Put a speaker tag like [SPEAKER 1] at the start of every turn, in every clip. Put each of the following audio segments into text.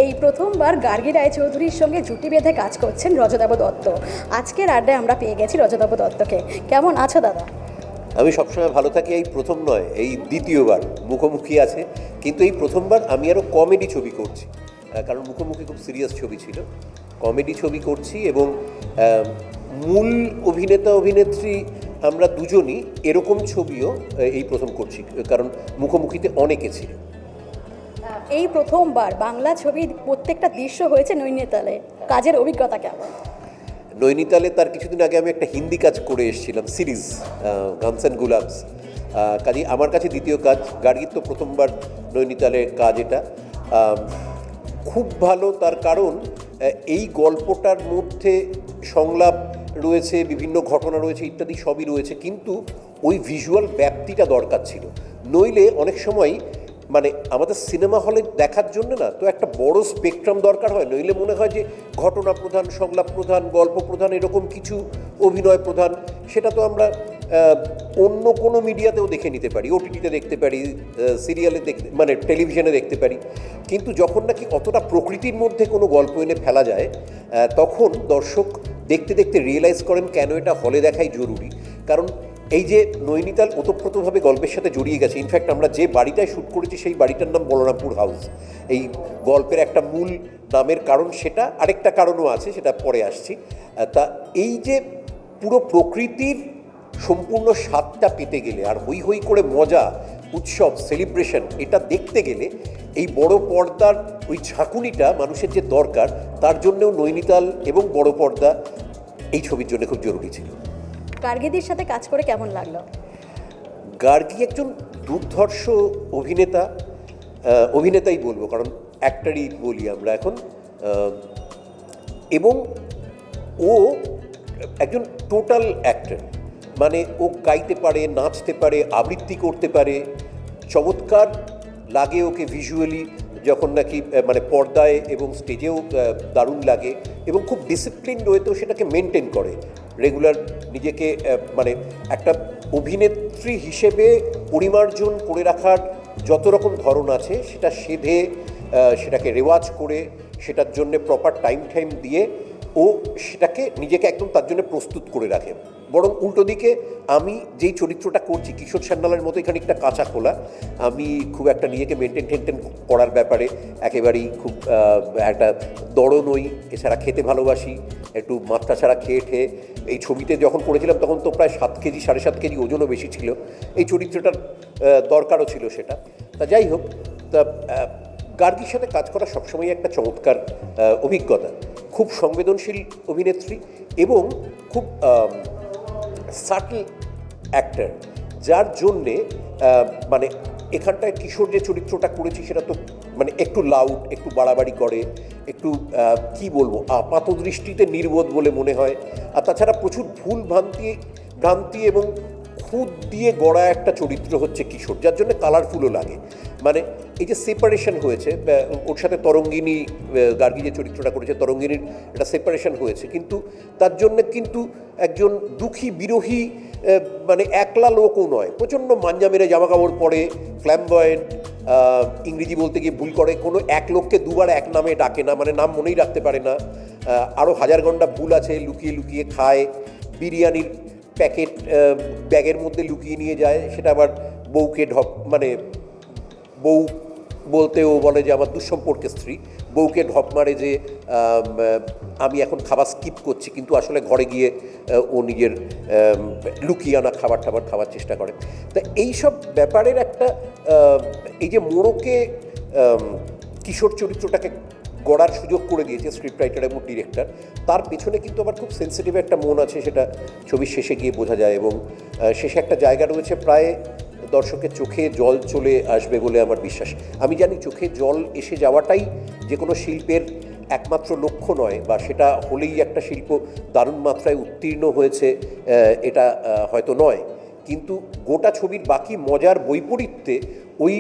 [SPEAKER 1] এই প্রথমবার গার্গী রায়চৌধুরীর সঙ্গে জুটি বেঁধে কাজ করছেন রজতাভ দত্ত। আজকের আড্ডায় আমরা পেয়ে গেছি রজতাভ দত্তকে। কেমন আছো দাদা?
[SPEAKER 2] আমি সবসময় ভালো থাকি। এই প্রথম নয়, এই দ্বিতীয়বার মুখোমুখি আছে, কিন্তু এই প্রথমবার আমি আরও কমেডি ছবি করছি, কারণ মুখোমুখি খুব সিরিয়াস ছবি ছিল। কমেডি ছবি করছি এবং মূল অভিনেতা অভিনেত্রী আমরা দুজনই, এরকম ছবিও এই প্রথম করছি, কারণ মুখোমুখিতে অনেকে ছিল।
[SPEAKER 1] এই প্রথমবার বাংলা ছবির প্রত্যেকটা দৃশ্য হয়েছে নৈনিতালে, কাজের অভিজ্ঞতা কেমন?
[SPEAKER 2] নৈনিতালে তার কিছুদিন আগে আমি একটা হিন্দি কাজ করে এসেছিলাম, সিরিজ গানস অ্যান্ড গুলাবস। কাজে আমার কাছে দ্বিতীয় কাজ, গার্গীর তো প্রথমবার নৈনিতালের কাজ। এটা খুব ভালো, তার কারণ এই গল্পটার মধ্যে সংলাপ রয়েছে, বিভিন্ন ঘটনা রয়েছে, ইত্যাদি সবই রয়েছে, কিন্তু ওই ভিজুয়াল ব্যাপ্তিটা দরকার ছিল। নইলে অনেক সময় মানে আমাদের সিনেমা হলে দেখার জন্য না তো একটা বড় স্পেকট্রাম দরকার হয়, নইলে মনে হয় যে ঘটনা প্রধান, সংলাপ প্রধান, গল্প প্রধান, এরকম কিছু, অভিনয় প্রধান। সেটা তো আমরা অন্য কোনো মিডিয়াতেও দেখে নিতে পারি, ওটিটিতে দেখতে পারি, সিরিয়ালে দেখতে মানে টেলিভিশনে দেখতে পারি, কিন্তু যখন নাকি অতটা প্রকৃতির মধ্যে কোনো গল্প এনে ফেলা যায়, তখন দর্শক দেখতে দেখতে রিয়েলাইজ করেন কেন এটা হলে দেখাই জরুরি। কারণ এই যে নৈনিতাল ওতপ্রোতভাবে গল্পের সাথে জড়িয়ে গেছে। ইনফ্যাক্ট আমরা যে বাড়িটায় শ্যুট করেছি সেই বাড়িটার নাম বলরামপুর হাউস। এই গল্পের একটা মূল নামের কারণ সেটা, আরেকটা কারণও আছে, সেটা পরে আসছি। তা এই যে পুরো প্রকৃতির সম্পূর্ণ স্বাদটা পেতে গেলে, আর হই হই করে মজা, উৎসব, সেলিব্রেশন, এটা দেখতে গেলে এই বড় পর্দার ওই ঝাঁকুনিটা মানুষের যে দরকার, তার জন্যেও নৈনিতাল এবং বড় পর্দা এই ছবির জন্য খুব জরুরি ছিল।
[SPEAKER 1] গার্গীদের সাথে কাজ করে কেমন লাগলো?
[SPEAKER 2] গার্গী একজন দুর্ধর্ষ অভিনেতা, অভিনেতাই বলবো, কারণ অ্যাক্টরই বলি আমরা এখন, এবং ও একজন টোটাল অ্যাক্টর। মানে ও গাইতে পারে, নাচতে পারে, আবৃত্তি করতে পারে, চমৎকার লাগে ওকে ভিজুয়ালি, যখন নাকি মানে পর্দায় এবং স্টেজেও দারুণ লাগে, এবং খুব ডিসিপ্লিন ওয়েতেও সেটাকে মেনটেন করে। রেগুলার নিজেকে মানে একটা অভিনেত্রী হিসেবে পরিমার্জন করে রাখার যত রকম ধরন আছে, সেটা সেধে, সেটাকে রেওয়াজ করে, সেটার জন্য প্রপার টাইম দিয়ে ও সেটাকে নিজেকে একদম তার জন্য প্রস্তুত করে রাখে। বরং উল্টো দিকে আমি যেই চরিত্রটা করছি, কিশোর সান্যালের মতো এখানে কাঁচা খোলা, আমি খুব একটা নিজেকে মেনটেন করার ব্যাপারে একেবারেই খুব একটা দড় নই। এছাড়া খেতে ভালোবাসি, একটু মাত্রা ছাড়া খেয়ে এই ছবিতে যখন করেছিলাম তখন তো প্রায় 7 কেজি 7.5 কেজি ওজনও বেশি ছিল। এই চরিত্রটার দরকারও ছিল সেটা। তা যাই হোক, তা গার্গীর সাথে কাজ করা সবসময় একটা চমৎকার অভিজ্ঞতা। খুব সংবেদনশীল অভিনেত্রী এবং খুব সাটল অ্যাক্টর, যার জন্যে মানে এখানটায় কিশোর যে চরিত্রটা করেছি সেটা তো মানে একটু লাউড, একটু বাড়াবাড়ি করে, একটু কি বলবো, আপাত দৃষ্টিতে নির্বোধ বলে মনে হয়। আর তাছাড়া প্রচুর ভুল ভ্রান্তি এবং খুদ দিয়ে গড়া একটা চরিত্র হচ্ছে কিশোর, যার জন্য কালারফুলও লাগে। মানে এই যে সেপারেশন হয়েছে ওর সাথে, তরঙ্গিনী, গার্গী যে চরিত্রটা করেছে তরঙ্গিনীর একটা সেপারেশন হয়েছে, কিন্তু তার জন্য কিন্তু একজন দুঃখী বিরোহী মানে একলা লোকও নয়, প্রচণ্ড মাঞ্জা মেরে জামা কাপড় পরে, ফ্ল্যামবয়েন্ট, ইংরেজি বলতে গিয়ে ভুল করে, কোনো এক লোককে দুবার এক নামে ডাকে না, মানে নাম মনেই রাখতে পারে না, আরও হাজার ঘণ্টা ভুল আছে, লুকিয়ে খায়, বিরিয়ানির প্যাকেট ব্যাগের মধ্যে লুকিয়ে নিয়ে যায়, সেটা আবার বউকে মানে বউ বলতেও বলে যে আমার দুঃসম্পর্কের স্ত্রী, বউকে ঢপ মারে যে আমি এখন খাবার স্কিপ করছি, কিন্তু আসলে ঘরে গিয়ে ও নিজের লুকিয়ে আনা খাবার খাওয়ার চেষ্টা করে। তা এইসব ব্যাপারের একটা এই যে মোড়কে কিশোর চরিত্রটাকে গড়ার সুযোগ করে দিয়েছে স্ক্রিপ্ট রাইটার এবং ডিরেক্টর, তার পেছনে কিন্তু আবার খুব সেন্সিটিভ একটা মন আছে, সেটা ছবির শেষে গিয়ে বোঝা যায়। এবং শেষে একটা জায়গা রয়েছে, প্রায় দর্শকের চোখে জল চলে আসবে বলে আমার বিশ্বাস। আমি জানি চোখে জল এসে যাওয়াটাই যে কোনো শিল্পের একমাত্র লক্ষ্য নয়, বা সেটা হলেই একটা শিল্প দারুণ মাত্রায় উত্তীর্ণ হয়েছে, এটা হয়তো নয়, কিন্তু গোটা ছবির বাকি মজার বৈপরীত্যে ওই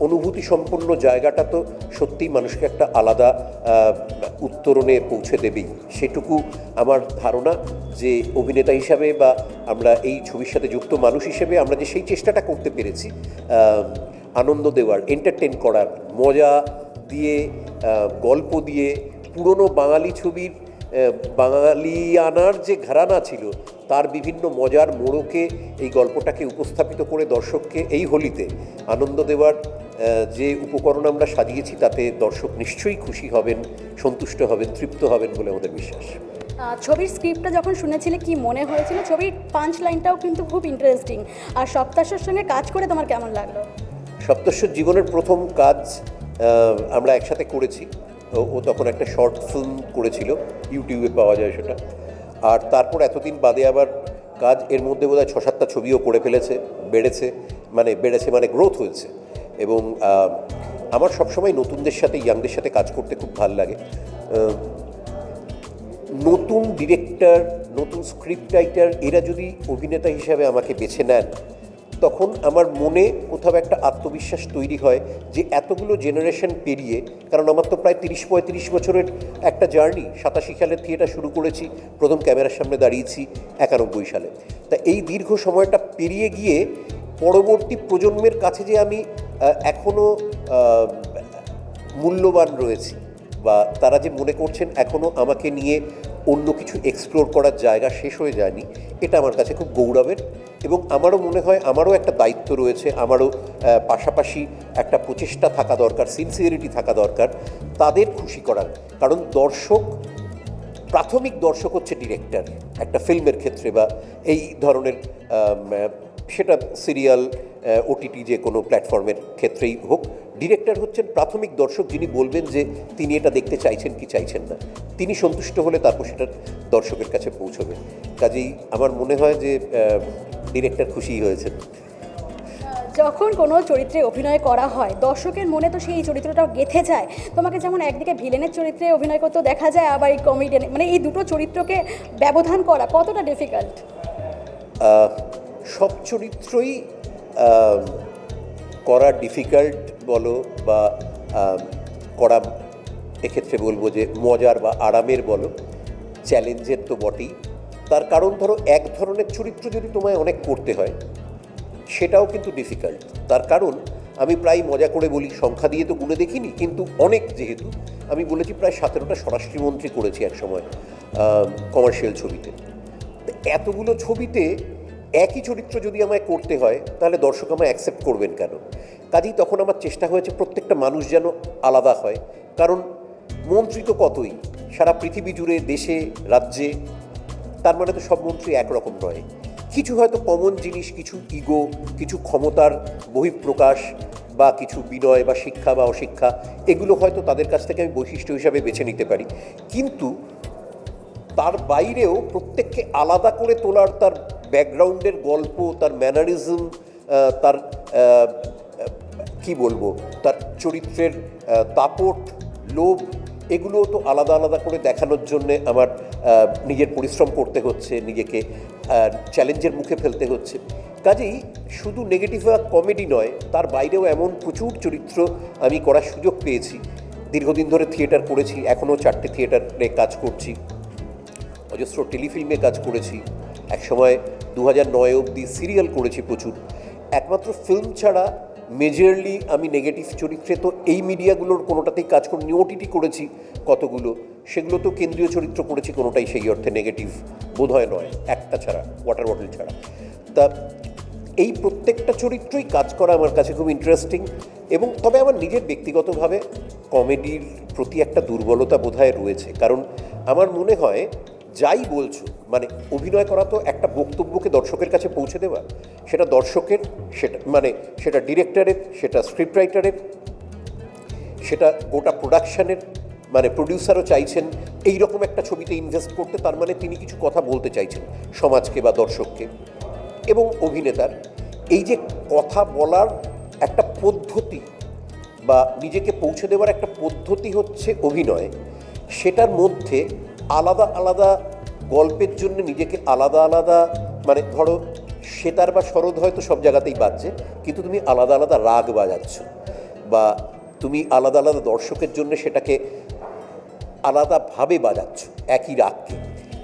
[SPEAKER 2] অনুভূতি সম্পন্ন জায়গাটা তো সত্যিই মানুষকে একটা আলাদা উত্তরণে পৌঁছে দেবেই। সেটুকু আমার ধারণা যে অভিনেতা হিসাবে বা আমরা এই ছবির সাথে যুক্ত মানুষ হিসেবে আমরা যে সেই চেষ্টাটা করতে পেরেছি, আনন্দ দেওয়ার, এন্টারটেন করার, মজা দিয়ে গল্প দিয়ে পুরনো বাঙালি ছবির বাঙালিয়ানার যে ঘরানা ছিল তার বিভিন্ন মজার মোড়কে এই গল্পটাকে উপস্থাপিত করে দর্শককে এই হোলিতে আনন্দ দেওয়ার যে উপকরণ আমরা সাজিয়েছি তাতে দর্শক নিশ্চয়ই খুশি হবেন, সন্তুষ্ট হবেন, তৃপ্ত হবেন বলে আমাদের বিশ্বাস।
[SPEAKER 1] ছবির স্ক্রিপ্টটা যখন শুনেছিলে কি মনে হয়েছিল? ছবির পাঞ্চ লাইনটাও কিন্তু খুব ইন্টারেস্টিং। আর সপ্তাশ্বর সঙ্গে কাজ করে তোমার কেমন লাগলো?
[SPEAKER 2] সপ্তাশ্বর জীবনের প্রথম কাজ আমরা একসাথে করেছি। ও তখন একটা শর্ট ফিল্ম করেছিল, ইউটিউবে পাওয়া যায় সেটা। আর তারপর এতদিন বাদে আবার কাজ, এর মধ্যে বোধহয় 6-7টা ছবিও করে ফেলেছে, বেড়েছে মানে গ্রোথ হয়েছে। এবং আমার সবসময় নতুনদের সাথে, ইয়াংদের সাথে কাজ করতে খুব ভালো লাগে। নতুন ডিরেক্টর, নতুন স্ক্রিপ্ট রাইটার এরা যদি অভিনেতা হিসাবে আমাকে বেছে নেন, তখন আমার মনে কোথাও একটা আত্মবিশ্বাস তৈরি হয় যে এতগুলো জেনারেশন পেরিয়ে, কারণ আমার তো প্রায় 30-35 বছরের একটা জার্নি। 87 সালে থিয়েটার শুরু করেছি, প্রথম ক্যামেরার সামনে দাঁড়িয়েছি 91 সালে। তা এই দীর্ঘ সময়টা পেরিয়ে গিয়ে পরবর্তী প্রজন্মের কাছে যে আমি এখনও মূল্যবান রয়েছি, বা তারা যে মনে করছেন এখনও আমাকে নিয়ে অন্য কিছু এক্সপ্লোর করার জায়গা শেষ হয়ে যায়নি, এটা আমার কাছে খুব গৌরবের। এবং আমারও মনে হয় আমারও একটা দায়িত্ব রয়েছে, আমারও পাশাপাশি একটা প্রচেষ্টা থাকা দরকার, সিনসিয়ারিটি থাকা দরকার তাদের খুশি করার। কারণ প্রাথমিক দর্শক হচ্ছে ডিরেক্টর একটা ফিল্মের ক্ষেত্রে, বা এই ধরনের সেটা সিরিয়াল, ওটিটি যে কোনো প্ল্যাটফর্মের ক্ষেত্রেই হোক, ডিরেক্টর হচ্ছেন প্রাথমিক দর্শক, যিনি বলবেন যে তিনি এটা দেখতে চাইছেন কি চাইছেন না। তিনি সন্তুষ্ট হলে তারপর সেটা দর্শকের কাছে পৌঁছবে। কাজেই আমার মনে হয় যে ডিরেক্টর খুশিই হয়েছেন।
[SPEAKER 1] যখন কোনো চরিত্রে অভিনয় করা হয়, দর্শকের মনে তো সেই চরিত্রটাও গেঁথে যায়। তোমাকে যেমন একদিকে ভিলেনের চরিত্রে অভিনয় করতেও দেখা যায়, আবার এই কমেডিয়ান, মানে এই দুটো চরিত্রকে ব্যবধান করা কতটা ডিফিকাল্ট?
[SPEAKER 2] সব চরিত্রই করা ডিফিকাল্ট বলো বা করা, এক্ষেত্রে বলবো যে মজার বা আরামের বলো, চ্যালেঞ্জের তো বটেই। তার কারণ ধরো এক ধরনের চরিত্র যদি তোমায় অনেক করতে হয়, সেটাও কিন্তু ডিফিকাল্ট। তার কারণ আমি প্রায় মজা করে বলি, সংখ্যা দিয়ে তো গুণে দেখিনি, কিন্তু অনেক, যেহেতু আমি বলেছি প্রায় 17টা স্বরাষ্ট্রমন্ত্রী করেছি এক সময় কমার্শিয়াল ছবিতে। এতগুলো ছবিতে একই চরিত্র যদি আমায় করতে হয়, তাহলে দর্শক আমায় অ্যাকসেপ্ট করবেন কেন? কাজেই তখন আমার চেষ্টা হয়েছে প্রত্যেকটা মানুষ যেন আলাদা হয়। কারণ মন্ত্রী তো কতই, সারা পৃথিবী জুড়ে, দেশে, রাজ্যে, তার মানে তো সব মন্ত্রী একরকম নয়। কিছু হয়তো কমন জিনিস, কিছু ইগো, কিছু ক্ষমতার বহিঃপ্রকাশ, বা কিছু বিনয় বা শিক্ষা বা অশিক্ষা, এগুলো হয়তো তাদের কাছ থেকে আমি বৈশিষ্ট্য হিসাবে বেছে নিতে পারি। কিন্তু তার বাইরেও প্রত্যেককে আলাদা করে তোলার, তার ব্যাকগ্রাউন্ডের গল্প, তার ম্যানারিজম, তার কি বলবো, তার চরিত্রের দাপট, লোভ, এগুলো তো আলাদা আলাদা করে দেখানোর জন্যে আমার নিজের পরিশ্রম করতে হচ্ছে, নিজেকে চ্যালেঞ্জের মুখে ফেলতে হচ্ছে। কাজেই শুধু নেগেটিভ বা কমেডি নয়, তার বাইরেও এমন প্রচুর চরিত্র আমি করার সুযোগ পেয়েছি। দীর্ঘদিন ধরে থিয়েটার করেছি, এখনও 4টে থিয়েটারে কাজ করছি, অজস্র টেলিফিল্মে কাজ করেছি, একসময় 2009 অবধি সিরিয়াল করেছি প্রচুর। একমাত্র ফিল্ম ছাড়া মেজরলি আমি নেগেটিভ চরিত্রে তো এই মিডিয়াগুলোর কোনোটাতেই কাজ করিনি। ওটিটি করেছি কতগুলো, সেগুলো তো কেন্দ্রীয় চরিত্র করেছি, কোনোটাই সেই অর্থে নেগেটিভ বোধহয় নয়, একটা ছাড়া, ওয়াটার বটল ছাড়া। তা এই প্রত্যেকটা চরিত্রই কাজ করা আমার কাছে খুব ইন্টারেস্টিং। এবং তবে আমার নিজের ব্যক্তিগতভাবে কমেডির প্রতি একটা দুর্বলতা বোধহয় রয়েছে। কারণ আমার মনে হয় যাই বলছো, মানে অভিনয় করা তো একটা বক্তব্যকে দর্শকের কাছে পৌঁছে দেওয়া, সেটা দর্শকের, সেটা ডিরেক্টরের, সেটা স্ক্রিপ্ট রাইটারের, সেটা গোটা প্রোডাকশানের, মানে প্রডিউসারও চাইছেন এই রকম একটা ছবিতে ইনভেস্ট করতে, তার মানে তিনি কিছু কথা বলতে চাইছেন সমাজকে বা দর্শককে। এবং অভিনেতার এই যে কথা বলার একটা পদ্ধতি বা নিজেকে পৌঁছে দেওয়ার একটা পদ্ধতি হচ্ছে অভিনয়, সেটার মধ্যে আলাদা আলাদা গল্পের জন্য নিজেকে আলাদা আলাদা, মানে ধরো সেতার বা সরোদ হয়তো সব জায়গাতেই বাজছে, কিন্তু তুমি আলাদা আলাদা রাগ বাজাচ্ছ, বা তুমি আলাদা আলাদা দর্শকের জন্য সেটাকে আলাদাভাবে বাজাচ্ছ একই রাগকে।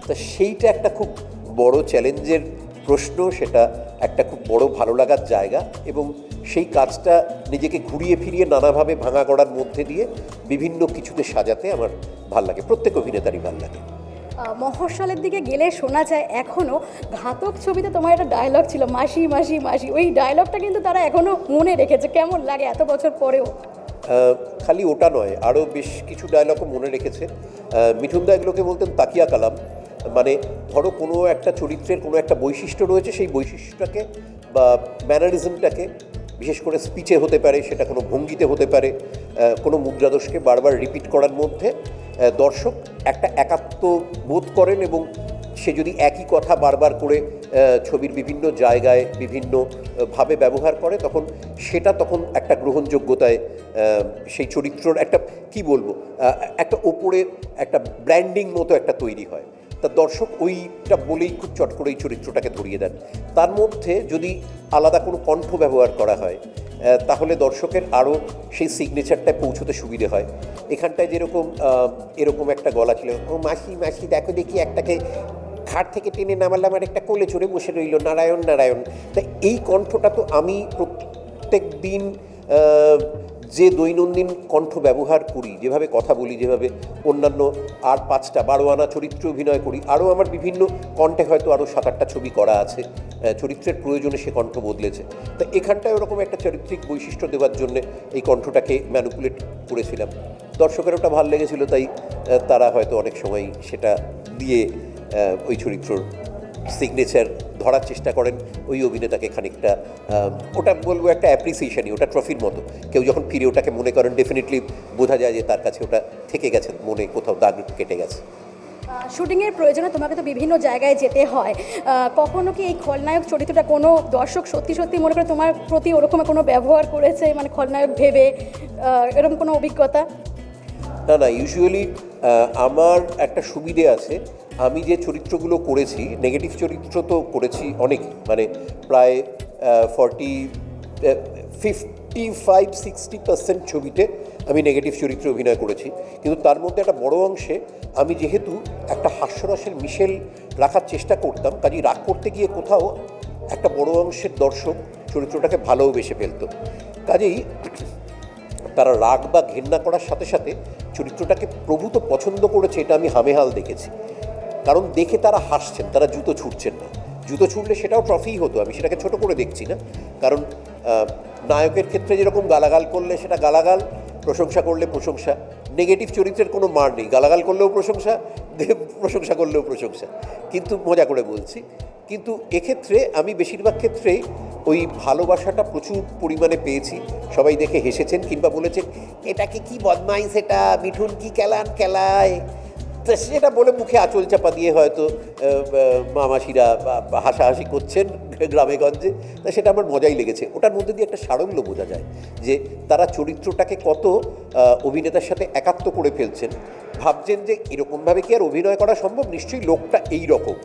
[SPEAKER 2] তা সেইটা একটা খুব বড় চ্যালেঞ্জের প্রশ্ন, সেটা একটা খুব বড় ভালো লাগার জায়গা, এবং সেই কাজটা নিজেকে ঘুরিয়ে ফিরিয়ে নানাভাবে ভাঙা গড়ার মধ্যে দিয়ে বিভিন্ন কিছুতে সাজাতে আমার ভাল লাগে, প্রত্যেক অভিনেতারই ভাল লাগে।
[SPEAKER 1] মফস্বলের দিকে গেলে শোনা যায় এখনও ঘাতক ছবিতে তোমার একটা ডায়লগ ছিল, মাসি মাসি মাসি, ওই ডায়লগটা কিন্তু তারা এখনও মনে রেখেছে। কেমন লাগে এত বছর পরেও?
[SPEAKER 2] খালি ওটা নয়, আরও বেশ কিছু ডায়লগও মনে রেখেছে। মিঠুনদা এগুলোকে বলতেন তাকিয়া কালাম, মানে ধরো কোনো একটা চরিত্রের কোনো একটা বৈশিষ্ট্য রয়েছে, সেই বৈশিষ্ট্যটাকে বা ম্যানারিজমটাকে, বিশেষ করে স্পিচে হতে পারে, সেটা কোনো ভঙ্গিতে হতে পারে, কোনো মুদ্রাদোষকে বারবার রিপিট করার মধ্যে দর্শক একটা একাত্ম বোধ করেন, এবং সে যদি একই কথা বারবার করে ছবির বিভিন্ন জায়গায় বিভিন্নভাবে ব্যবহার করে, তখন সেটা তখন একটা গ্রহণযোগ্যতায় সেই চরিত্রর একটা কি বলবো একটা ওপরে একটা ব্র্যান্ডিং মতো একটা তৈরি হয়। তা দর্শক ওইটা বলেই খুব চট করে এই চরিত্রটাকে ধরিয়ে দেন। তার মধ্যে যদি আলাদা কোনো কণ্ঠ ব্যবহার করা হয় তাহলে দর্শকের আরও সেই সিগনেচারটায় পৌঁছতে সুবিধে হয়। এখানটায় যেরকম এরকম একটা গলা ছিল, ও মাসি মাসি দেখো দেখি একটাকে খাট থেকে টেনে নামালাম আর একটা কোলে চড়ে বসে রইল, নারায়ণ নারায়ণ। তাই এই কণ্ঠটা তো আমি প্রত্যেক দিন যে দৈনন্দিন কণ্ঠ ব্যবহার করি, যেভাবে কথা বলি, যেভাবে অন্যান্য আর 5টা 12 আনা চরিত্র অভিনয় করি, আরও আমার বিভিন্ন কণ্ঠে হয়তো আরও 7-8টা ছবি করা আছে, চরিত্রের প্রয়োজনে সে কণ্ঠ বদলেছে। তা এখানটায় ওরকম একটা চারিত্রিক বৈশিষ্ট্য দেওয়ার জন্য এই কণ্ঠটাকে ম্যানিপুলেট করেছিলাম। দর্শকের ওটা ভালো লেগেছিল, তাই তারা হয়তো অনেক সময় সেটা দিয়ে ওই চরিত্রর সিগনেচার ধরার চেষ্টা করেন, ওই অভিনেতাকে খানিকটা ওটা বলবো একটা অ্যাপ্রিসিয়েশনই, ওটা ট্রফির মতো। কেউ যখন ফিরে ওটাকে মনে করেন, ডেফিনেটলি বোঝা যায় যে তার কাছে ওটা থেকে গেছে, মনে কোথাও দাগ কেটে গেছে।
[SPEAKER 1] শুটিংয়ের প্রয়োজনে তোমাকে তো বিভিন্ন জায়গায় যেতে হয়, কখনো কি এই খলনায়ক চরিত্রটা কোনো দর্শক সত্যি সত্যি মনে করে তোমার প্রতি ওরকম কোনো ব্যবহার করেছে, মানে খলনায়ক ভেবে এরকম কোনো অভিজ্ঞতা?
[SPEAKER 2] না না, ইউজুয়ালি আমার একটা সুবিধে আছে, আমি যে চরিত্রগুলো করেছি, নেগেটিভ চরিত্র তো করেছি অনেক, মানে প্রায় 55-60% ছবিতে আমি নেগেটিভ চরিত্রে অভিনয় করেছি। কিন্তু তার মধ্যে একটা বড় অংশে আমি যেহেতু একটা হাস্যরসের মিশেল রাখার চেষ্টা করতাম, কাজেই রাগ করতে গিয়ে কোথাও একটা বড় অংশের দর্শক চরিত্রটাকে ভালোবেসে ফেলত। কাজেই তারা রাগ বা ঘেন্না করার সাথে সাথে চরিত্রটাকে প্রভূত পছন্দ করেছে, এটা আমি হামেহাল দেখেছি। কারণ দেখে তারা হাসছেন, তারা জুতো ছুটছেন না। জুতো ছুটলে সেটাও ট্রফিই হতো, আমি সেটাকে ছোট করে দেখছি না। কারণ নায়কের ক্ষেত্রে যেরকম গালাগাল করলে সেটা গালাগাল, প্রশংসা করলে প্রশংসা। নেগেটিভ চরিত্রের কোনো মার নেই, গালাগাল করলেও প্রশংসা, প্রশংসা করলেও প্রশংসা। কিন্তু মজা করে বলছি, কিন্তু এক্ষেত্রে আমি বেশিরভাগ ক্ষেত্রেই ওই ভালোবাসাটা প্রচুর পরিমাণে পেয়েছি। সবাই দেখে হেসেছেন কিংবা বলেছেন এটাকে কি বদমাইশ, এটা মিঠুন কি খেলায়, তা সেটা বলে মুখে আঁচল চাপা দিয়ে হয়তো মামাসিরা হাসাহাসি করছেন গ্রামে গঞ্জে। তা সেটা আমার মজাই লেগেছে। ওটার মধ্যে দিয়ে একটা সারল্য বোঝা যায় যে তারা চরিত্রটাকে কত অভিনেতার সাথে একাত্ম করে ফেলছেন। ভাবছেন যে এরকমভাবে কি আর অভিনয় করা সম্ভব, নিশ্চয়ই লোকটা এই রকম,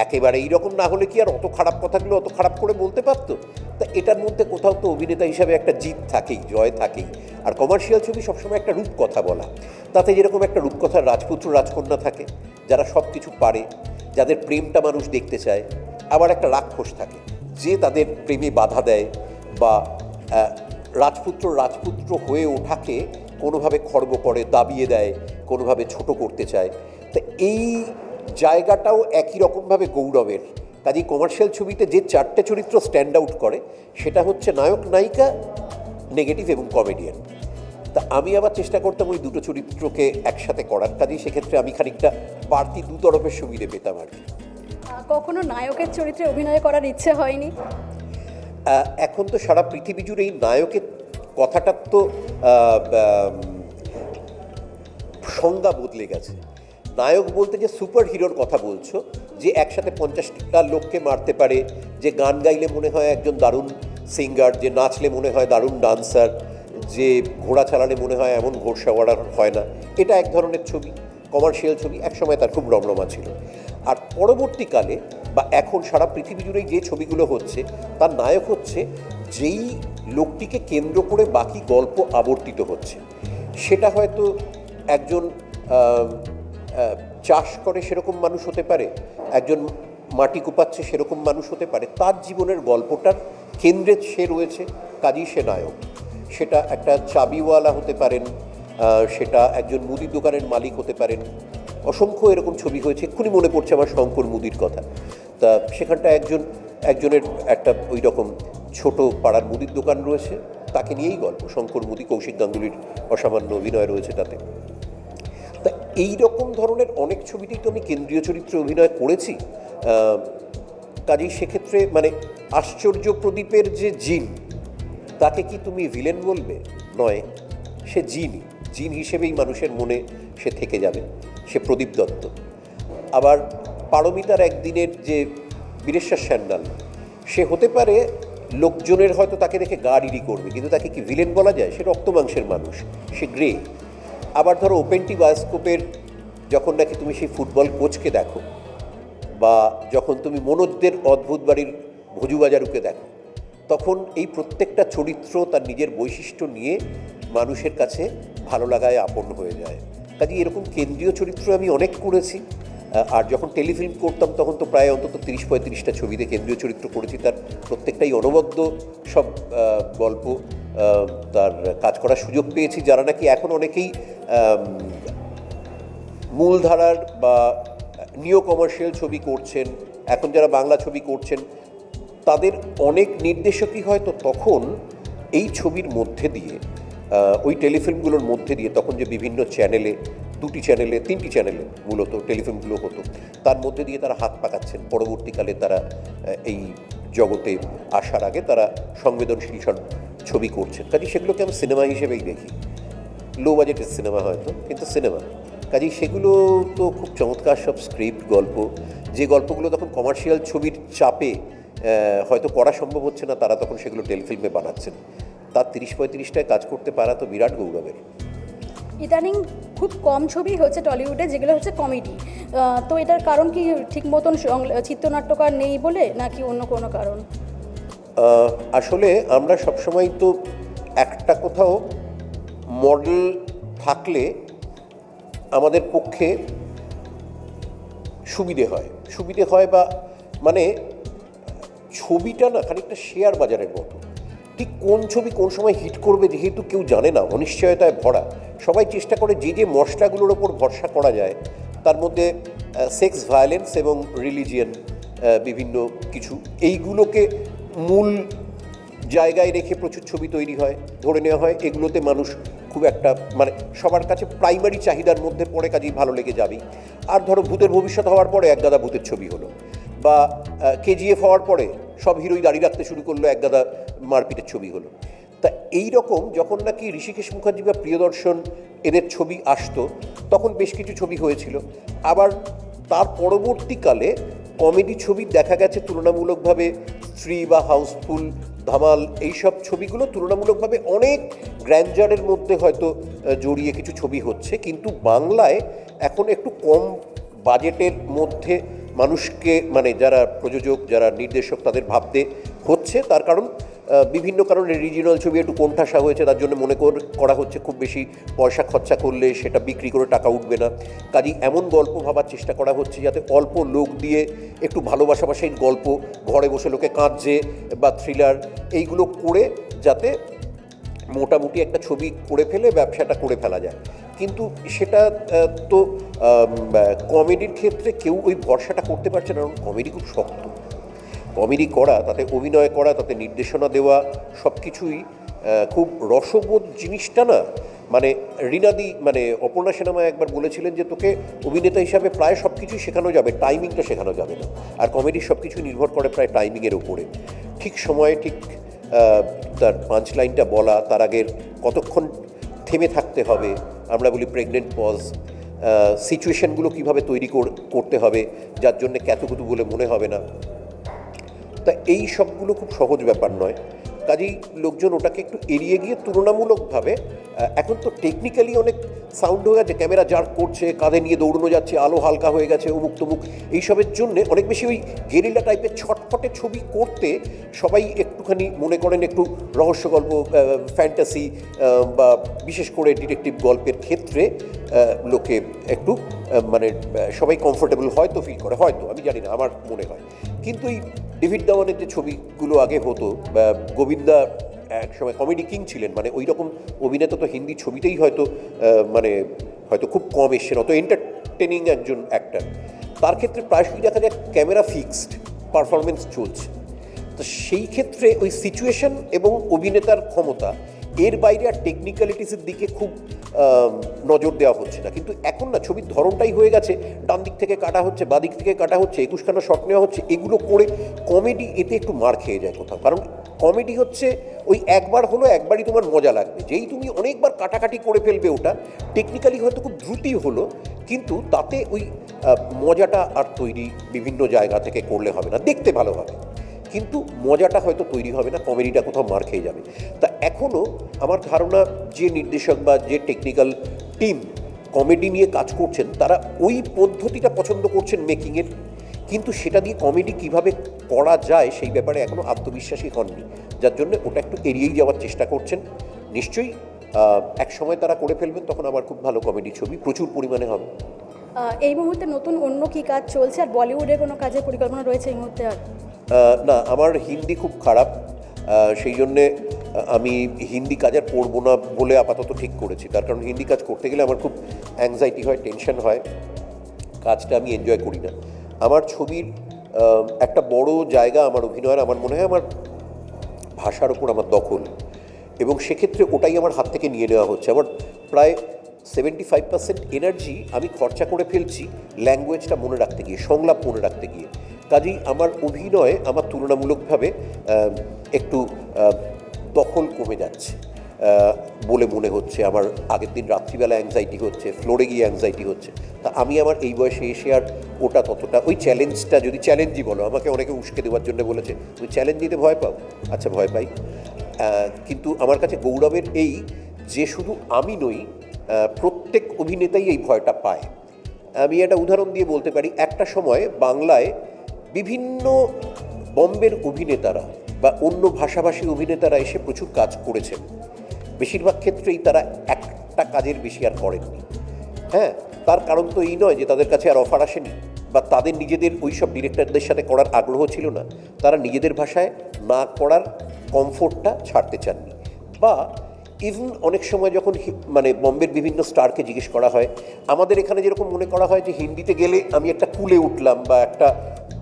[SPEAKER 2] একেবারে এই রকম না হলে কি আর অত খারাপ কথাগুলো অত খারাপ করে বলতে পারতো। তা এটার মধ্যে কোথাও তো অভিনেতা হিসাবে একটা জিত থাকেই, জয় থাকেই। আর কমার্শিয়াল ছবি সবসময় একটা রূপকথা বলা, তাতে যেরকম একটা রূপকথার রাজপুত্র রাজকন্যা থাকে যারা সব কিছু পারে, যাদের প্রেমটা মানুষ দেখতে চায়, আবার একটা রাক্ষস থাকে যে তাদের প্রেমে বাধা দেয় বা রাজপুত্র হয়ে ওঠাকে কোনোভাবে খর্ব করে, দাবিয়ে দেয়, কোনোভাবে ছোট করতে চায়। তো এই জায়গাটাও একই রকমভাবে গৌরবের। কাজেই কমার্শিয়াল ছবিতে যে 4টে চরিত্র স্ট্যান্ড আউট করে সেটা হচ্ছে নায়ক, নায়িকা, নেগেটিভ এবং কমেডিয়ান। তা আমি আবার চেষ্টা করতাম ওই দুটো চরিত্রকে একসাথে করার, কাজেই সেক্ষেত্রে আমি খানিকটা বাড়তি দুতরফের সুবিধে পেতাম আর কি।
[SPEAKER 1] কখনো নায়কের চরিত্রে অভিনয় করার ইচ্ছে হয়নি?
[SPEAKER 2] এখন তো সারা পৃথিবী জুড়ে এই নায়কের কথাটার তো সংজ্ঞা বদলে গেছে। নায়ক বলতে যে সুপার হিরোর কথা বলছো, যে একসাথে 50টা লোককে মারতে পারে, যে গান গাইলে মনে হয় একজন দারুণ সিঙ্গার, যে নাচলে মনে হয় দারুণ ডান্সার, যে ঘোড়া চালালে মনে হয় এমন ঘোড়সাওয়ার হয় না, এটা এক ধরনের ছবি, কমার্শিয়াল ছবি। একসময় তার খুব রমরমা ছিল। আর পরবর্তীকালে বা এখন সারা পৃথিবী জুড়েই যে ছবিগুলো হচ্ছে, তার নায়ক হচ্ছে যেই লোকটিকে কেন্দ্র করে বাকি গল্প আবর্তিত হচ্ছে। সেটা হয়তো একজন চাষ করে সেরকম মানুষ হতে পারে, একজন মাটি কোপাচ্ছে সেরকম মানুষ হতে পারে। তার জীবনের গল্পটার কেন্দ্রে সে রয়েছে, কাজেই সে নায়ক। সেটা একটা চাবিওয়ালা হতে পারেন, সেটা একজন মুদির দোকানের মালিক হতে পারেন। অসংখ্য এরকম ছবি হয়েছে, এক্ষুনি মনে পড়ছে আমার শঙ্কর মুদির কথা। তা সেখানটা একজনের একটা ওই রকম ছোট পাড়ার মুদির দোকান রয়েছে, তাকে নিয়েই গল্প। শঙ্কর মুদি, কৌশিক গাঙ্গুলির অসামান্য অভিনয় রয়েছে তাতে। তা এই রকম ধরনের অনেক ছবিতেই তো আমি কেন্দ্রীয় চরিত্রে অভিনয় করেছি। কাজেই সেক্ষেত্রে মানে আশ্চর্য প্রদীপের যে জিন, তাকে কি তুমি ভিলেন বলবে? নয়, সে জিন হিসেবেই মানুষের মনে সে থেকে যাবে, সে প্রদীপ দত্ত। আবার পারমিতার একদিনের যে বীরেশ্বর স্যান্ডাল, সে হতে পারে লোকজনের হয়তো তাকে দেখে গা রিরি করবে, কিন্তু তাকে কি ভিলেন বলা যায়? সে রক্তমাংসের মানুষ, সে গ্রে। আবার ধরো ওপেনটি বায়োস্কোপের যখন নাকি তুমি সেই ফুটবল কোচকে দেখো, বা যখন তুমি মনোজদের অদ্ভুত বাড়ির ভজুবাজারুকে দেখো, তখন এই প্রত্যেকটা চরিত্র তার নিজের বৈশিষ্ট্য নিয়ে মানুষের কাছে ভালো লাগায় আপন হয়ে যায়। কাজে এরকম কেন্দ্রীয় চরিত্র আমি অনেক করেছি। আর যখন টেলিফিল্ম করতাম তখন তো প্রায় অন্তত 30-35টা ছবিতে কেন্দ্রীয় চরিত্র করেছি। তার প্রত্যেকটাই অনবদ্য সব গল্প, তার কাজ করার সুযোগ পেয়েছি। যারা নাকি এখন অনেকেই মূলধারার বা নিও কমার্শিয়াল ছবি করছেন, এখন যারা বাংলা ছবি করছেন, তাদের অনেক নির্দেশকই হয়তো তখন এই ছবির মধ্যে দিয়ে, ওই টেলিফিল্মগুলোর মধ্যে দিয়ে, তখন যে বিভিন্ন চ্যানেলে, 2টি চ্যানেলে 3টি চ্যানেলে মূলত টেলিফিল্মগুলো হতো, তার মধ্যে দিয়ে তারা হাত পাকাচ্ছেন। পরবর্তীকালে তারা এই জগতে আসার আগে তারা সংবেদনশীল সব ছবি করছেন। কাজে সেগুলোকে আমি সিনেমা হিসেবেই দেখি। লো বাজেটের সিনেমা হয়তো, কিন্তু সিনেমা। কাজেই সেগুলো তো খুব চমৎকার সব স্ক্রিপ্ট, গল্প। যে গল্পগুলো তখন কমার্শিয়াল ছবির চাপে হয়তো করা সম্ভব হচ্ছে না, তারা তখন সেগুলো টেলিফিল্মে বানাচ্ছেন। তার 30-35টায় কাজ করতে পারা তো বিরাট গৌরবের।
[SPEAKER 1] ইদানিং খুব কম ছবি হচ্ছে টলিউডে যেগুলো হচ্ছে কমেডি। তো এটার কারণ কি ঠিক মতন চিত্রনাট্যকার নেই বলে, নাকি অন্য কোনো কারণ?
[SPEAKER 2] আসলে আমরা সবসময় তো একটা কোথাও মডেল থাকলে আমাদের পক্ষে সুবিধে হয় বা মানে ছবিটা না খানিকটা শেয়ার বাজারের মতো। ঠিক কোন ছবি কোন সময় হিট করবে যেহেতু কেউ জানে না, অনিশ্চয়তায় ভরা, সবাই চেষ্টা করে যে মশলাগুলোর ওপর ভরসা করা যায়, তার মধ্যে সেক্স, ভায়োলেন্স এবং রিলিজিয়ান বিভিন্ন কিছু, এইগুলোকে মূল জায়গায় রেখে প্রচুর ছবি তৈরি হয়। ধরে নেওয়া হয় এগুলোতে মানুষ খুব একটা মানে সবার কাছে প্রাইমারি চাহিদার মধ্যে পড়ে, কাজেই ভালো লেগে যাবেই। আর ধরো ভূতের ভবিষ্যৎ হওয়ার পরে একগাদা ভূতের ছবি হলো, বা কেজিএফ হওয়ার পরে সব হিরোই দাঁড়িয়ে রাখতে শুরু করলো, একগাদা মারপিটের ছবি হলো। তা এই রকম যখন নাকি ঋষিকেশ মুখার্জি বা প্রিয়দর্শন এদের ছবি আসতো, তখন বেশ কিছু ছবি হয়েছিল। আবার তার পরবর্তীকালে কমেডি ছবি দেখা গেছে তুলনামূলকভাবে স্ত্রী বা হাউসফুল, ধামাল, এইসব ছবিগুলো তুলনামূলকভাবে অনেক গ্র্যান্ডারের মধ্যে হয়তো জড়িয়ে কিছু ছবি হচ্ছে। কিন্তু বাংলায় এখন একটু কম বাজেটের মধ্যে মানুষকে মানে যারা প্রযোজক, যারা নির্দেশক, তাদের ভাবতে হচ্ছে। তার কারণ বিভিন্ন কারণে রিজিওনাল ছবি একটু কোণঠাসা হয়েছে, তার জন্য মনে করা হচ্ছে খুব বেশি পয়সা খরচা করলে সেটা বিক্রি করে টাকা উঠবে না। কাজেই এমন গল্প ভাবার চেষ্টা করা হচ্ছে যাতে অল্প লোক দিয়ে একটু ভালোবাসাবাসীর গল্প, ঘরে বসে লোকে কাঁদছে বা থ্রিলার, এইগুলো করে যাতে মোটামুটি একটা ছবি করে ফেলে ব্যবসাটা করে ফেলা যায়। কিন্তু সেটা তো কমেডির ক্ষেত্রে কেউ ওই ভরসাটা করতে পারছে না, কারণ কমেডি খুব শক্ত। কমেডি করা, তাতে অভিনয় করা, তাতে নির্দেশনা দেওয়া, সব কিছুই খুব রসবোধ জিনিসটা না। মানে রিনাদি মানে অপর্ণা সেনামা একবার বলেছিলেন যে তোকে অভিনেতা হিসাবে প্রায় সব কিছুই শেখানো যাবে, টাইমিংটা শেখানো যাবে না। আর কমেডির সব কিছুই নির্ভর করে প্রায় টাইমিংয়ের ওপরে। ঠিক সময়ে ঠিক তার পাঞ্চ লাইনটা বলা, তার আগের কতক্ষণ থেমে থাকতে হবে, আমরা বলি প্রেগনেন্ট পজ, সিচুয়েশনগুলো কীভাবে তৈরি করতে হবে যার জন্যে ক্যাতুকুতু বলে মনে হবে না। তা এই সবগুলো খুব সহজ ব্যাপার নয়। কাজেই লোকজন ওটাকে একটু এড়িয়ে গিয়ে তুলনামূলকভাবে এখন তো টেকনিক্যালি অনেক সাউন্ড হয়ে গেছে, ক্যামেরা জার্ক করছে, কাঁধে নিয়ে দৌড়ানো যাচ্ছে, আলো হালকা হয়ে গেছে, অমুক তমুক, এইসবের জন্যে অনেক বেশি ওই গেরিলা টাইপের ছটফটে ছবি করতে সবাই একটুখানি মনে করেন একটু রহস্য গল্প, ফ্যান্টাসি বা বিশেষ করে ডিটেকটিভ গল্পের ক্ষেত্রে লোকে একটু মানে সবাই কমফোর্টেবল হয়তো ফিল করে, হয়তো আমি জানি না, আমার মনে হয়। কিন্তু এই ডেভিড ধাওয়ানের যে ছবিগুলো আগে হতো, গোবিন্দা এক সময় কমেডি কিং ছিলেন, মানে ওই রকম অভিনেতা তো হিন্দি ছবিতেই হয়তো মানে হয়তো খুব কম এসছেন, অত এন্টারটেনিং একজন অ্যাক্টার। তার ক্ষেত্রে প্রায়শই দেখা যায় ক্যামেরা ফিক্সড, পারফরমেন্স চলছে। তো সেই ক্ষেত্রে ওই সিচুয়েশন এবং অভিনেতার ক্ষমতা এর বাইরে আর টেকনিক্যালিটিসের দিকে খুব নজর দেওয়া হচ্ছে না। কিন্তু এখন না ছবির ধরনটাই হয়ে গেছে, ডান দিক থেকে কাটা হচ্ছে, বাঁ দিক থেকে কাটা হচ্ছে, 21খানা শট নেওয়া হচ্ছে, এগুলো করে কমেডি এতে একটু মার খেয়ে যায় কোথাও। কারণ কমেডি হচ্ছে ওই একবার হলো, একবারই তোমার মজা লাগবে। যেই তুমি অনেকবার কাটাকাটি করে ফেলবে, ওটা টেকনিক্যালি হয়তো খুব দ্রুতই হলো, কিন্তু তাতে ওই মজাটা আর তৈরি বিভিন্ন জায়গা থেকে করলে হবে না, দেখতে ভালো হবে কিন্তু মজাটা হয়তো তৈরি হবে না, কমেডিটা কোথাও মার খেয়ে যাবে। তা এখনও আমার ধারণা যে নির্দেশক বা যে টেকনিক্যাল টিম কমেডি নিয়ে কাজ করছেন তারা ওই পদ্ধতিটা পছন্দ করছেন মেকিংয়ের, কিন্তু সেটা দিয়ে কমেডি কিভাবে করা যায় সেই ব্যাপারে এখনও আত্মবিশ্বাসী হননি, যার জন্য ওটা একটু এড়িয়েই যাওয়ার চেষ্টা করছেন। নিশ্চয়ই এক সময় তারা করে ফেলবেন, তখন আমার খুব ভালো কমেডি ছবি প্রচুর পরিমাণে হবে।
[SPEAKER 1] এই মুহূর্তে নতুন অন্য কি কাজ চলছে, আর বলিউডে কোনো কাজের পরিকল্পনা রয়েছে এই মুহূর্তে? আর
[SPEAKER 2] না, আমার হিন্দি খুব খারাপ, সেই জন্যে আমি হিন্দি কাজ আর করবো না বলে আপাতত ঠিক করেছি। তার কারণ হিন্দি কাজ করতে গেলে আমার খুব অ্যাংজাইটি হয়, টেনশন হয়, কাজটা আমি এনজয় করি না। আমার ছবির একটা বড় জায়গা আমার অভিনয়ের, আমার মনে হয় আমার ভাষার ওপর আমার দখল, এবং সেক্ষেত্রে ওটাই আমার হাত থেকে নিয়ে নেওয়া হচ্ছে। আমার প্রায় 75% এনার্জি আমি খরচা করে ফেলছি ল্যাঙ্গুয়েজটা মনে রাখতে গিয়ে, সংলাপ মনে রাখতে গিয়ে। কাজেই আমার অভিনয়ে আমার তুলনামূলকভাবে একটু দখল কমে যাচ্ছে বলে মনে হচ্ছে। আমার আগের দিন রাত্রিবেলা অ্যাংজাইটি হচ্ছে, ফ্লোরে গিয়ে অ্যাংজাইটি হচ্ছে। তা আমি আমার এই বয়সে এসে আর ওটা ততটা, ওই চ্যালেঞ্জটা, যদি চ্যালেঞ্জই বলো, আমাকে অনেকে উস্কে দেওয়ার জন্য বলেছে তুমি চ্যালেঞ্জ নিতে ভয় পাও, আচ্ছা ভয় পাই, কিন্তু আমার কাছে গৌরবের এই যে শুধু আমি নই, প্রত্যেক অভিনেতাই এই ভয়টা পায়। আমি একটা উদাহরণ দিয়ে বলতে পারি, একটা সময় বাংলায় বিভিন্ন বম্বের অভিনেতারা বা অন্য ভাষাভাষী অভিনেতারা এসে প্রচুর কাজ করেছেন, বেশিরভাগ ক্ষেত্রেই তারা একটা কাজের বেশি আর করেননি। হ্যাঁ, তার কারণ তো এই নয় যে তাদের কাছে আর অফার আসেনি বা তাদের নিজেদের ওই সব ডিরেক্টরদের সাথে করার আগ্রহ ছিল না, তারা নিজেদের ভাষায় না করার কমফোর্টটা ছাড়তে চাননি। বা ইভেন অনেক সময় যখন মানে বম্বের বিভিন্ন স্টারকে জিজ্ঞেস করা হয়, আমাদের এখানে যেরকম মনে করা হয় যে হিন্দিতে গেলে আমি একটা কুলে উঠলাম বা একটা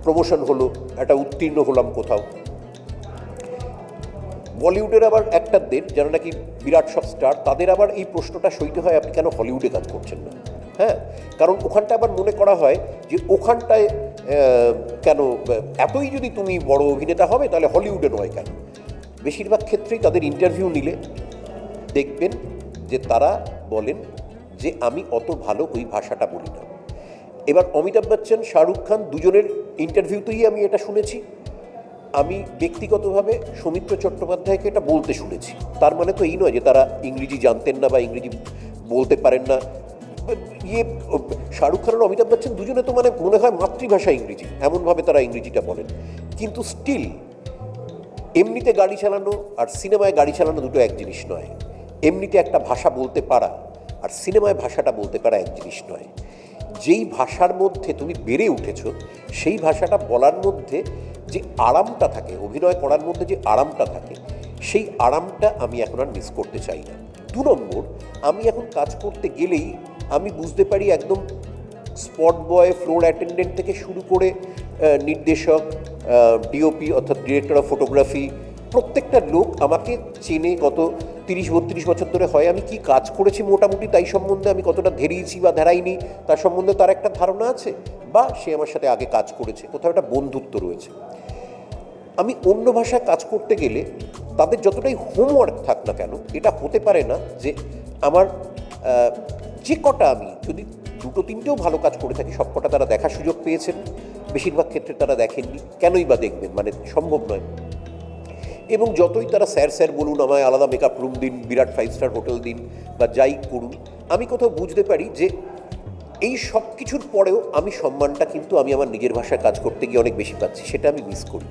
[SPEAKER 2] প্রমোশন হলো, একটা উত্তীর্ণ হলাম কোথাও, বলিউডের আবার অ্যাক্টরদের যারা নাকি বিরাট সব স্টার, তাদের আবার এই প্রশ্নটা সইতে হয় আপনি কেন হলিউডে কাজ করছেন না। হ্যাঁ, কারণ ওখানটা আবার মনে করা হয় যে ওখানটায় কেন এতই যদি তুমি বড় অভিনেতা হবে তাহলে হলিউডে নয় কেন। বেশিরভাগ ক্ষেত্রেই তাদের ইন্টারভিউ নিলে দেখবেন যে তারা বলেন যে আমি অত ভালো ওই ভাষাটা বলি না। এবার অমিতাভ বচ্চন, শাহরুখ খান দুজনের ইন্টারভিউতেই আমি এটা শুনেছি। আমি ব্যক্তিগতভাবে সৌমিত্র চট্টোপাধ্যায়কে এটা বলতে শুনেছি। তার মানে তো এই নয় যে তারা ইংরেজি জানতেন না বা ইংরেজি বলতে পারেন না। শাহরুখ খান আর অমিতাভ বচ্চন দুজনে তো মানে মনে হয় মাতৃভাষা ইংরেজি, এমনভাবে তারা ইংরেজিটা বলেন। কিন্তু স্টিল এমনিতে গাড়ি চালানো আর সিনেমায় গাড়ি চালানো দুটো এক জিনিস নয়। এমনিতে একটা ভাষা বলতে পারা আর সিনেমায় ভাষাটা বলতে পারা এক জিনিস নয়। যেই ভাষার মধ্যে তুমি বেড়ে উঠেছো সেই ভাষাটা বলার মধ্যে যে আরামটা থাকে, অভিনয় করার মধ্যে যে আরামটা থাকে, সেই আরামটা আমি এখন আর মিস করতে চাই না। 2 নম্বর, আমি এখন কাজ করতে গেলেই আমি বুঝতে পারি একদম স্পট বয়, ফ্লোর অ্যাটেন্ডেন্ট থেকে শুরু করে নির্দেশক, ডিওপি অর্থাৎ ডিরেক্টর অফ ফটোগ্রাফি, প্রত্যেকটা লোক আমাকে চেনে। গত 30-32 বছর ধরে হয় আমি কি কাজ করেছি মোটামুটি তাই সম্বন্ধে, আমি কতটা ধেরিয়েছি বা ধেরাইনি তার সম্বন্ধে তার একটা ধারণা আছে, বা সে আমার সাথে আগে কাজ করেছে, কোথাও একটা বন্ধুত্ব রয়েছে। আমি অন্য ভাষায় কাজ করতে গেলে তাদের যতটাই হোমওয়ার্ক থাক না কেন, এটা হতে পারে না যে আমার যে কটা, আমি যদি 2-3টেও ভালো কাজ করে থাকি, সব কটা তারা দেখার সুযোগ পেয়েছেন, বেশিরভাগ ক্ষেত্রে তারা দেখেননি, কেনই বা দেখবেন, মানে সম্ভব নয়। এবং যতই তারা স্যার স্যার বলুন, আমায় আলাদা মেকআপ রুম দিন, বিরাট 5 স্টার হোটেল দিন বা যাই করুন, আমি কোথাও বুঝতে পারি যে এই সব কিছুর পরেও আমি সম্মানটা কিন্তু আমি আমার নিজের ভাষায় কাজ করতে গিয়ে অনেক বেশি পাচ্ছি, সেটা আমি মিস করি।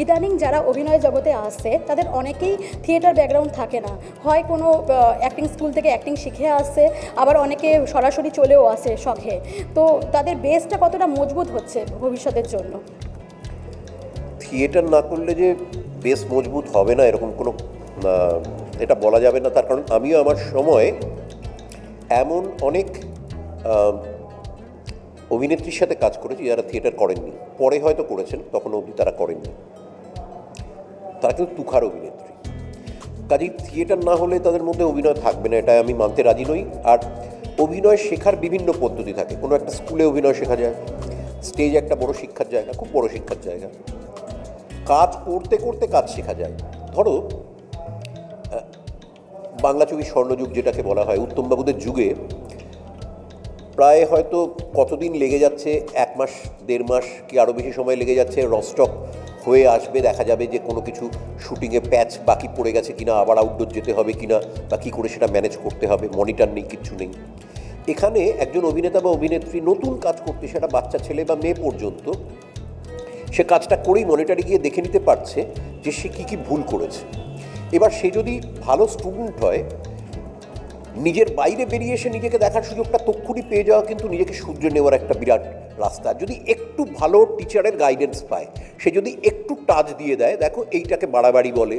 [SPEAKER 1] ইদানিং যারা অভিনয় জগতে আসছে তাদের অনেকেই থিয়েটার ব্যাকগ্রাউন্ড থাকে না, হয় কোনো অ্যাক্টিং স্কুল থেকে অ্যাক্টিং শিখে আসছে, আবার অনেকে সরাসরি চলেও আসে শখে। তো তাদের বেসটা কতটা মজবুত হচ্ছে ভবিষ্যতের জন্য?
[SPEAKER 2] থিয়েটার না করলে যে বেশ মজবুত হবে না এরকম কোনো এটা বলা যাবে না। তার কারণ আমিও আমার সময় এমন অনেক অভিনেত্রীর সাথে কাজ করেছি যারা থিয়েটার করেননি, পরে হয়তো করেছেন, তখন অবধি তারা করেননি। তারা কিন্তু তুখার অভিনেত্রী, কাজেই থিয়েটার না হলে তাদের মধ্যে অভিনয় থাকবে না, এটা আমি মানতে রাজি নই। আর অভিনয় শেখার বিভিন্ন পদ্ধতি থাকে। কোনো একটা স্কুলে অভিনয় শেখা যায়, স্টেজ একটা বড় শিক্ষার জায়গা, খুব বড় শিক্ষার জায়গা। কাজ করতে করতে কাজ শেখা যায়। ধরো বাংলা ছবির স্বর্ণযুগ যেটাকে বলা হয়, উত্তমবাবুদের যুগে প্রায় হয়তো কতদিন লেগে যাচ্ছে, 1 মাস 1.5 মাস কি আরও বেশি সময় লেগে যাচ্ছে রস্টক হয়ে আসবে, দেখা যাবে যে কোনো কিছু শুটিংয়ে প্যাচ বাকি পড়ে গেছে কিনা, আবার আউটডোর যেতে হবে কিনা, বা কী করে সেটা ম্যানেজ করতে হবে, মনিটর নেই, কিচ্ছু নেই। এখানে একজন অভিনেতা বা অভিনেত্রী নতুন কাজ করতে, সেটা বাচ্চা ছেলে বা মেয়ে পর্যন্ত, সে কাজটা করেই মনিটরে গিয়ে দেখে নিতে পারছে যে সে কী কী ভুল করেছে। এবার সে যদি ভালো স্টুডেন্ট হয়, নিজের বাইরে বেরিয়ে এসে নিজেকে দেখার সুযোগটা তক্ষুনি পেয়ে যাওয়া কিন্তু নিজেকে শুধরে নেওয়ার একটা বিরাট রাস্তা। যদি একটু ভালো টিচারের গাইডেন্স পায়, সে যদি একটু টাচ দিয়ে দেয়, দেখো এইটাকে বাড়াবাড়ি বলে,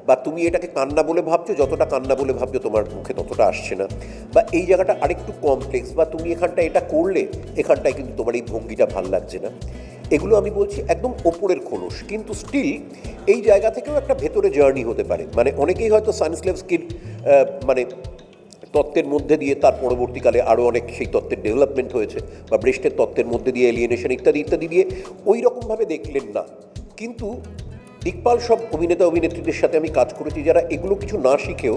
[SPEAKER 2] বা তুমি এটাকে কান্না বলে ভাবছো, যতটা কান্না বলে ভাবছো তোমার মুখে ততটা আসছে না, বা এই জায়গাটা আরেকটু কমপ্লেক্স, বা তুমি এখানটায় এটা করলে এখানটায় কিন্তু তোমার এই ভঙ্গিটা ভাল লাগছে না। এগুলো আমি বলছি একদম ওপরের খোলস, কিন্তু স্টিল এই জায়গা থেকেও একটা ভেতরে জার্নি হতে পারে। মানে অনেকেই হয়তো সানস্লেভস্কির মানে তত্ত্বের মধ্যে দিয়ে তার পরবর্তীকালে আরও অনেক সেই তত্ত্বের ডেভেলপমেন্ট হয়েছে, বা ব্রেস্টের তত্ত্বের মধ্যে দিয়ে এলিয়েনেশন ইত্যাদি ইত্যাদি দিয়ে ওই রকমভাবে দেখলেন না। কিন্তু দিকপাল সব অভিনেতা অভিনেত্রীদের সাথে আমি কাজ করেছি যারা এগুলো কিছু না শিখেও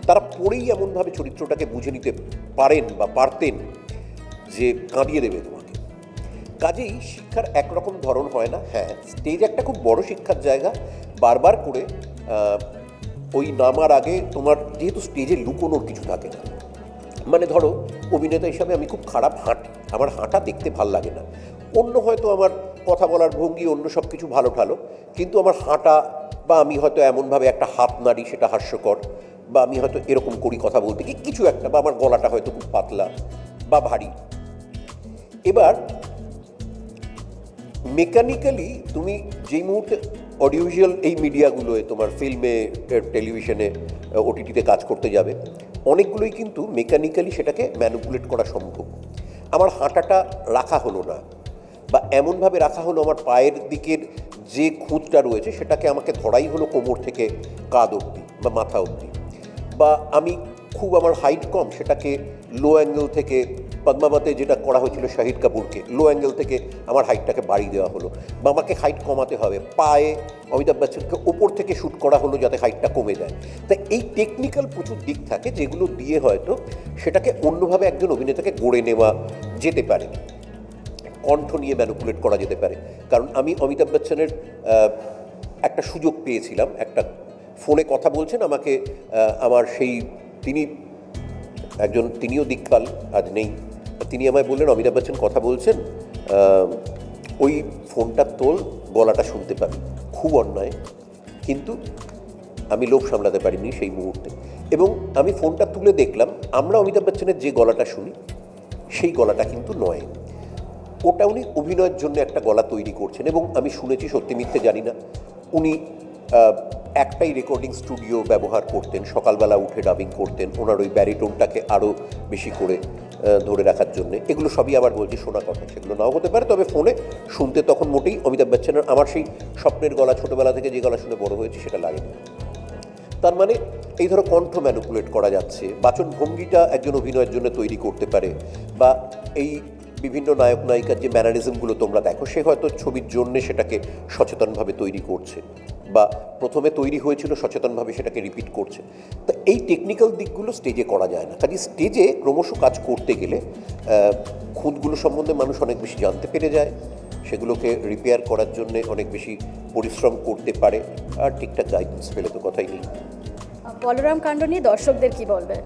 [SPEAKER 2] তারা পড়েই এমনভাবে চরিত্রটাকে বুঝে নিতে পারেন বা পারতেন যে কাঁদিয়ে দেবে তোমাকে। কাজেই শিক্ষার একরকম ধরন হয় না। হ্যাঁ, স্টেজ একটা খুব বড় শিক্ষার জায়গা। বারবার করে ওই নামার আগে তোমার যেহেতু স্টেজে লুকোনোর কিছু থাকে না, মানে ধরো অভিনেতা হিসাবে আমি খুব খারাপ হাঁটি, আমার হাঁটা দেখতে ভাল লাগে না। অন্য হয়তো আমার কথা বলার ভঙ্গি, অন্য সব কিছু ভালো ঠালো, কিন্তু আমার হাঁটা, বা আমি হয়তো এমনভাবে একটা হাত নাড়ি সেটা হাস্যকর, বা আমি হয়তো এরকম করি কথা বলতে কি কিছু একটা, বা আমার গলাটা হয়তো খুব পাতলা বা ভারী। এবার মেকানিক্যালি তুমি যেই মুহূর্তে অডিওভিজুয়াল এই মিডিয়াগুলোয়, তোমার ফিল্মে, টেলিভিশনে, ওটিটিতে কাজ করতে যাবে, অনেকগুলোই কিন্তু মেকানিক্যালি সেটাকে ম্যানিপুলেট করা সম্ভব। আমার হাঁটাটা রাখা হলো না, বা এমনভাবে রাখা হলো আমার পায়ের দিকের যে খুঁতটা রয়েছে সেটাকে আমাকে ধরাই হলো কোমর থেকে কাঁধ অবধি বা মাথা অবধি, বা আমি খুব আমার হাইট কম, সেটাকে লো অ্যাঙ্গেল থেকে পদ্মাবতে যেটা করা হয়েছিল শাহিদ কাপুরকে, লো অ্যাঙ্গেল থেকে আমার হাইটটাকে বাড়িয়ে দেওয়া হলো, বা আমাকে হাইট কমাতে হবে, পায়ে অমিতাভ বচ্চনকে ওপর থেকে শ্যুট করা হলো যাতে হাইটটা কমে যায়। তাই এই টেকনিক্যাল প্রচুর দিক থাকে যেগুলো দিয়ে হয়তো সেটাকে অন্যভাবে একজন অভিনেতাকে গড়ে নেওয়া যেতে পারে, কণ্ঠ নিয়ে ম্যানিপুলেট করা যেতে পারে। কারণ আমি অমিতাভ বচ্চনের একটা সুযোগ পেয়েছিলাম, একটা ফোনে কথা বলছেন আমাকে, আমার সেই তিনিও দিকপাল, আজ নেই, তিনি আমায় বললেন অমিতাভ বচ্চন কথা বলছেন, ওই ফোনটা তোল, গলাটা শুনতে পাবি। খুব অন্যায়, কিন্তু আমি লোভ সামলাতে পারিনি সেই মুহূর্তে, এবং আমি ফোনটা তুলে দেখলাম আমরা অমিতাভ বচ্চনের যে গলাটা শুনি সেই গলাটা কিন্তু নয়, ওটা উনি অভিনয়ের জন্য একটা গলা তৈরি করছেন। এবং আমি শুনেছি, সত্যি মিথ্যে জানি না, উনি একটাই রেকর্ডিং স্টুডিও ব্যবহার করতেন, সকালবেলা উঠে ডাবিং করতেন ওনার ওই ব্যারিটোনটাকে আরও বেশি করে ধরে রাখার জন্যে। এগুলো সবই আবার বলছি শোনা কথা, সেগুলো নাও হতে পারে, তবে ফোনে শুনতে তখন মোটেই অমিতাভ বচ্চনের আমার সেই স্বপ্নের গলা, ছোটোবেলা থেকে যে গলা শুনে বড় হয়েছে সেটা লাগেনি। তার মানে এই ধরো কণ্ঠ ম্যানিপুলেট করা যাচ্ছে, বাচন ভঙ্গিটা একজন অভিনয়ের জন্য তৈরি করতে পারে, বা এই বিভিন্ন নায়ক নায়িকার যে ম্যানারিজমগুলো তোমরা দেখো, সে হয়তো ছবির জন্যে সেটাকে সচেতনভাবে তৈরি করছে, বা প্রথমে তৈরি হয়েছিল সচেতনভাবে সেটাকে রিপিট করছে। তা এই টেকনিক্যাল দিকগুলো স্টেজে করা যায় না। কাজে স্টেজে ক্রমশ কাজ করতে গেলে খুঁতগুলো সম্বন্ধে মানুষ অনেক বেশি জানতে পেরে যায়, সেগুলোকে রিপেয়ার করার জন্যে অনেক বেশি পরিশ্রম করতে পারে আর ঠিকঠাক গাইডেন্স পেলে তো কথাই নেই।
[SPEAKER 1] বলরাম কাণ্ড নিয়ে দর্শকদের কি বলবে?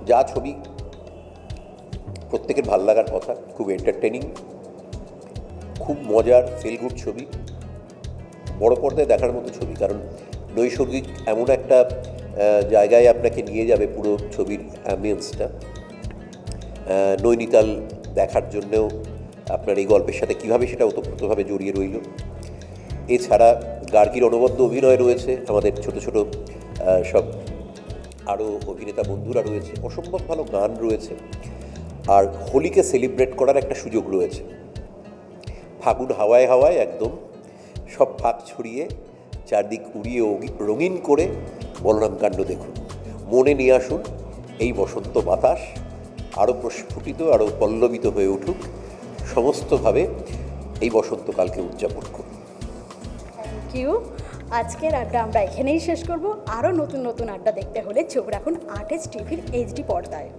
[SPEAKER 2] যা ছবি প্রত্যেকের ভাল লাগার কথা, খুব এন্টারটেনিং, খুব মজার ফিল গুড ছবি, বড় পর্দায় দেখার মতো ছবি। কারণ নৈসর্গিক এমন একটা জায়গায় আপনাকে নিয়ে যাবে পুরো ছবির অ্যাম্বিয়েন্সটা। নৈনিতাল দেখার জন্যেও আপনার এই গল্পের সাথে কীভাবে সেটা ওতপ্রোতভাবে জড়িয়ে রইল। এছাড়া গার্গীর অনবদ্য অভিনয় রয়েছে, আমাদের ছোট ছোট সব আরও অভিনেতা বন্ধুরা রয়েছে, অসম্ভব ভালো গান রয়েছে, আর হোলিকে সেলিব্রেট করার একটা সুযোগ রয়েছে। ফাগুন হাওয়ায় হাওয়ায় একদম সব ফাঁক ছড়িয়ে চারদিক উড়িয়ে রঙিন করে বলরাম কাণ্ড দেখুন, মনে নিয়ে আসুন এই বসন্ত বাতাস, আরও প্রস্ফুটিত, আরও পল্লবিত হয়ে উঠুক, সমস্তভাবে এই বসন্তকালকে উদযাপন করুন।
[SPEAKER 1] Thank you. আজকের আড্ডা আমরা এখানেই শেষ করব। আরও নতুন নতুন আড্ডা দেখতে হলে চোখ রাখুন আর্টিস্ট টিভির HD পর্দায়।